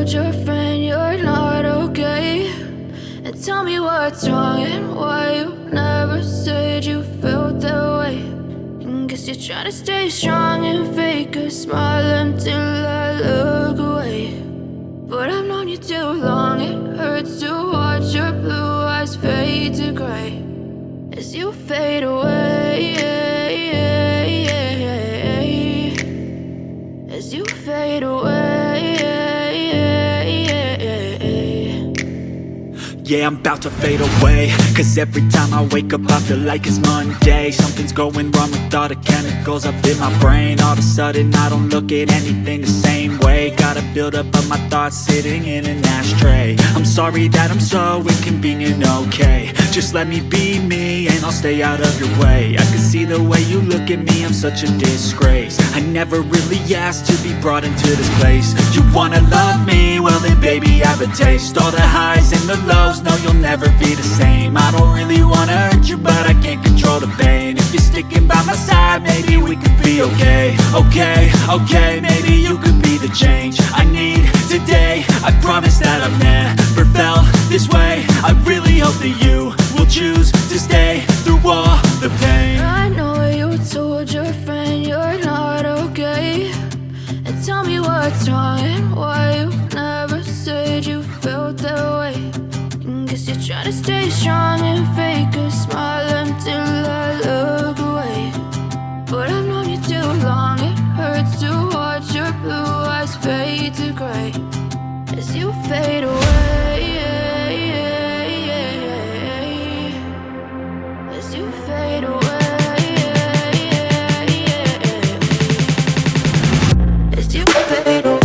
told your friend you're not okay? And tell me what's wrong and why you never said you felt that way. And guess you're trying to stay strong and fake a smile until I look away. But I've known you too long, it hurts to watch your blue eyes fade to gray as you fade away, as you fade away. Yeah, I'm about to fade away, cause every time I wake up I feel like it's Monday. Something's going wrong with all the chemicals up in my brain. All of a sudden I don't look at anything the same way. Got a buildup of my thoughts sitting in an ashtray. I'm sorry that I'm so inconvenient, okay? Just let me be me and I'll stay out of your way. I can see the way you look at me, I'm such a disgrace. I never really asked to be brought into this place. You wanna love me? Well then baby have a taste. All the highs and the lows, no, you'll never be the same. I don't really wanna hurt you, but I can't control the pain. If you're sticking by my side, maybe we could be okay. Okay, maybe you could be the change I need today. I promise that I've never felt this way. I really hope that you will choose to stay through all the pain. I know you told your friend you're not okay. And tell me what's wrong and why you never said you felt that way. Guess you're trying to stay strong and fake a smile until I look away. But I've known you too long, it hurts to watch your blue eyes fade to gray as you fade away, as you fade away, as you fade away.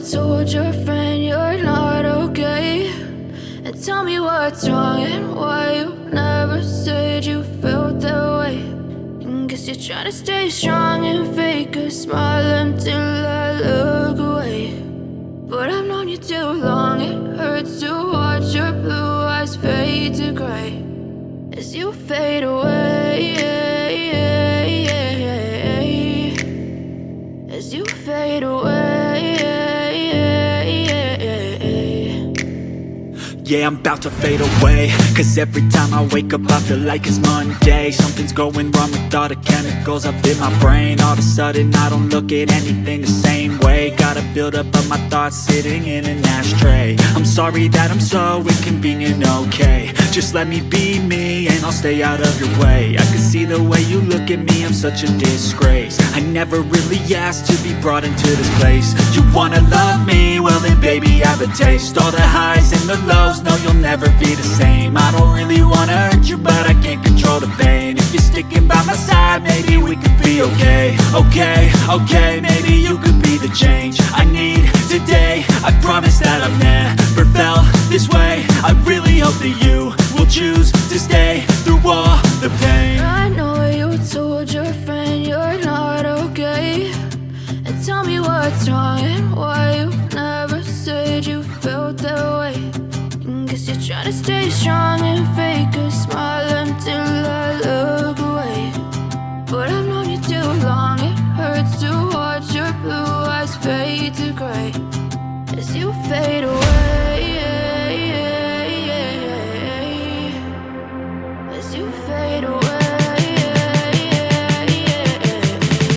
Told your friend you're not okay. And tell me what's wrong and why you never said you felt that way. And guess you're trying to stay strong and fake a smile until I look away. But I've known you too long, it hurts to watch your blue eyes fade to gray as you fade away, as you fade away. Yeah, I'm about to fade away, cause every time I wake up I feel like it's Monday. Something's going wrong with all the chemicals up in my brain. All of a sudden I don't look at anything the same way. day. Got a buildup of my thoughts sitting in an ashtray. I'm sorry that I'm so inconvenient, okay. Just let me be me and I'll stay out of your way. I can see the way you look at me, I'm such a disgrace. I never really asked to be brought into this place. You wanna love me? Well then baby, have a taste. All the highs and the lows, no you'll never be the same. I don't really wanna hurt you, but I can't control the pain. If you're sticking by my side, maybe we could be okay. Okay, okay, maybe you could be the change I need today. I promise that I've never felt this way. I really hope that you will choose to stay through all the pain. I know you told your friend you're not okay, and tell me what's wrong and why you never said you felt that way. And guess you're trying to stay strong and fake a smile until I look away. But I've known you too long, it hurts to watch your blue eyes fade to gray.